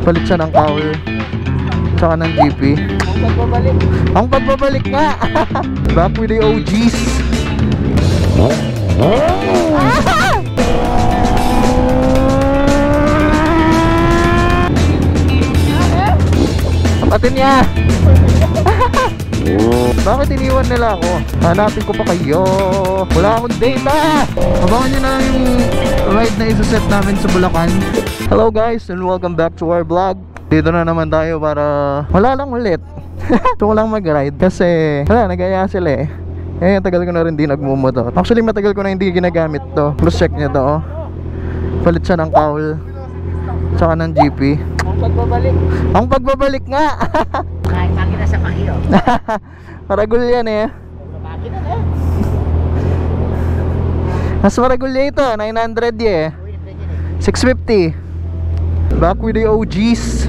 Palit siya ng cowl tsaka ng GP. Ang pagbabalik nga. Back with the OGs. Atin niya. Bakit iniwan nila ako? Hanapin ko pa kayo. Wala akong data. Abangan nyo na yung ride na isa-set namin sa Bulacan. Hello guys and welcome back to our vlog. Dito na naman tayo para wala lang ulit. Gusto ko lang mag-ride kasi wala, nag-aya sila eh. Tagal ko na rin di nagmumotor. Actually matagal ko na hindi ginagamit to. Plus check nyo to oh. Palit siya ng cowl tsaka ng GP. Ang pagbabalik nga. Kahit makina sa pakiyo. Maragul yan eh. Makina na. Mas maragul ito, 900 eh. 650. Back with the OGs.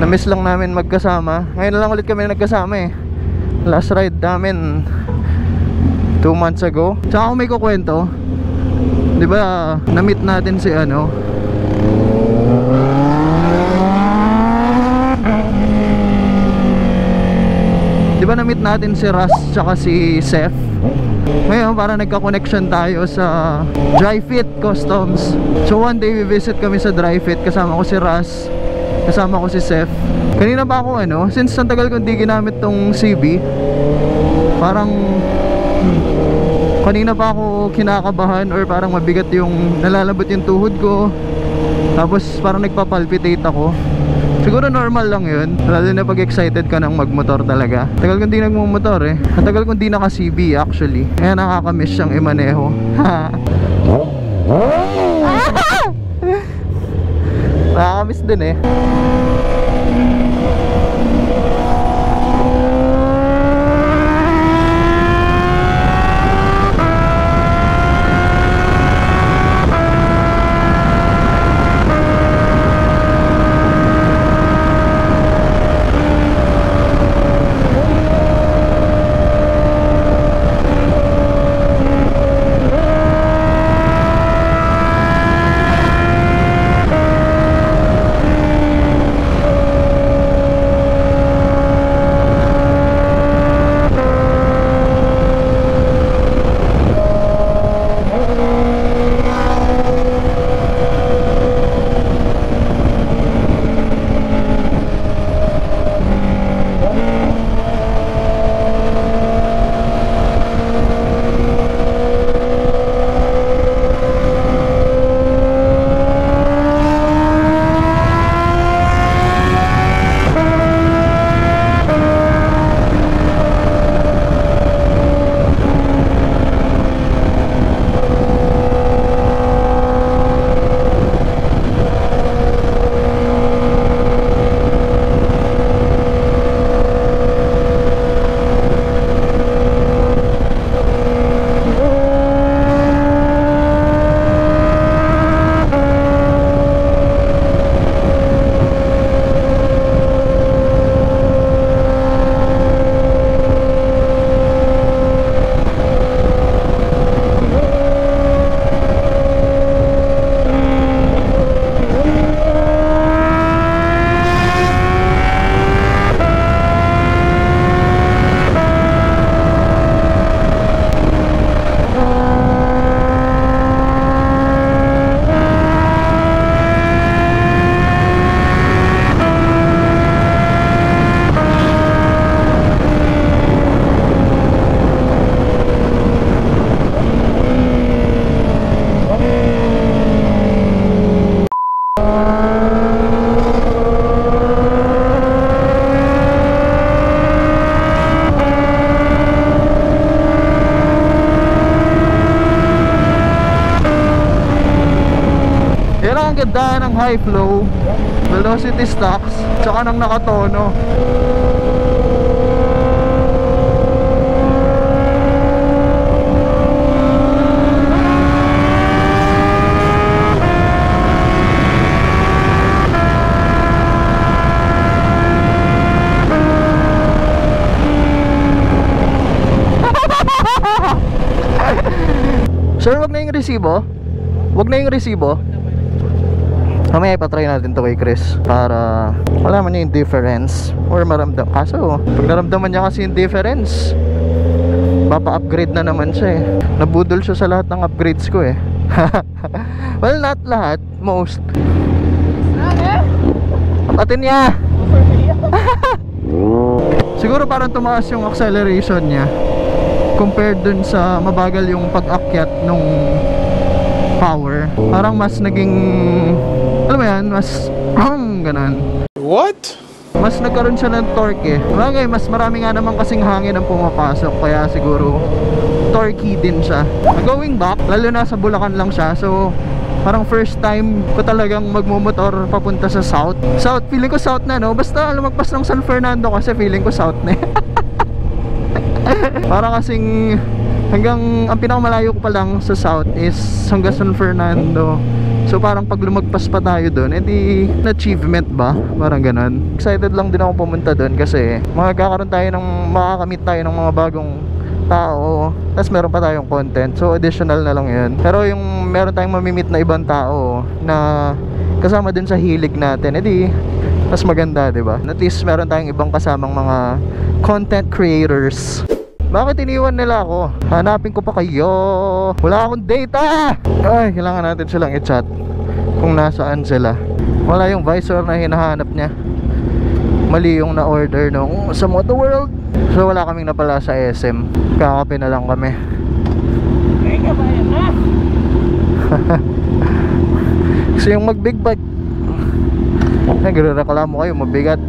Na-miss lang namin magkasama. Ngayon lang ulit kami nagkasama eh. Last ride namin 2 months ago. Tsaka kung may kukwento, diba na-meet natin si ano, diba na-meet natin si Ras tsaka si Seth. Ngayon para nagka-connection tayo sa Dry Fit Customs. So one day visit kami sa Dry Fit. Kasama ko si Ras, kasama ko si Seth. Kanina pa ako ano, since ang tagal ko hindi ginamit tong CB, parang kanina pa ako kinakabahan or parang mabigat yung nalalabot yung tuhod ko. Tapos parang nagpapalpitate ako. Siguro normal lang yun, lalo na pag excited ka ng magmotor talaga. Tagal kong di nagmumotor eh. Tagal kong di naka-CB actually. Kaya nakakamiss siyang imaneho. Nakakamiss din eh. Ganda ng high flow, velocity stocks, tsaka ng nakatono. Sir, wag na yung resibo? Wag na yung resibo? Mamaya ipatry natin to kay Chris para malaman niya yung difference or maramdam. Kaso pag naramdaman niya kasi yung difference, papa-upgrade na naman siya eh. Nabudol siya sa lahat ng upgrades ko eh. Well, not lahat, most. Atin niya. Siguro parang tumaas yung acceleration niya compared dun sa mabagal yung pag-akyat nung power. Parang mas naging, alam mo yan, mas ganun. What? Mas nagkaroon siya ng torque eh. Bagay, mas marami nga naman kasing hangin ang pumapasok, kaya siguro torquey din siya. Going back, lalo na sa Bulacan lang siya, so parang first time ko talagang magmumotor papunta sa south. South, feeling ko south na, no? Basta lumagpas ng San Fernando kasi feeling ko south na. Parang kasing hanggang, ang pinakamalayo ko pa lang sa south is hanggang San Fernando. So parang pag lumagpas pa tayo doon, edi achievement ba? Parang ganun. Excited lang din ako pumunta doon kasi makakaroon tayo ng, makakamit tayo ng mga bagong tao, tapos meron pa tayong content, so additional na lang yun. Pero yung meron tayong mamimit na ibang tao na kasama din sa hilig natin, edi mas maganda, diba? At least meron tayong ibang kasamang mga content creators. Bakit iniwan nila ako? Hanapin ko pa kayo. Wala akong data. Ay, kailangan natin silang i-chat kung nasaan sila. Wala yung visor na hinahanap niya. Mali yung na-order nung sa Moto World. So wala kaming napala sa SM. Kakape na lang kami. Kasi yung mag big bike, nagre-reklamo kayo mabigat.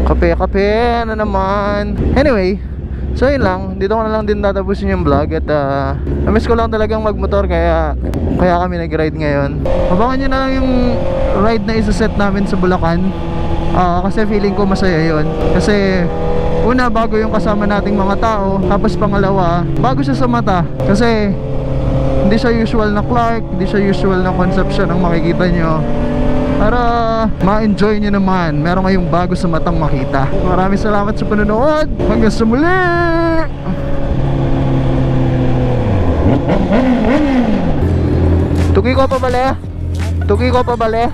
Kape na naman. Anyway, so yun lang. Dito ko na lang din tatapusin yung vlog. At namiss ko lang talagang magmotor, kaya kami nag-ride ngayon. Abangan nyo na lang yung ride na isa-set namin sa Bulacan. Kasi feeling ko masaya yun. Kasi una, bago yung kasama nating mga tao. Tapos pangalawa, bago siya sa mata. Kasi hindi siya usual na Clark, hindi siya usual na Concepcion ang makikita nyo. Para ma-enjoy nyo naman, meron kayong bago sa matang makita. Maraming salamat sa panonood. Hanggang sa muli. Tugi ko pa bale.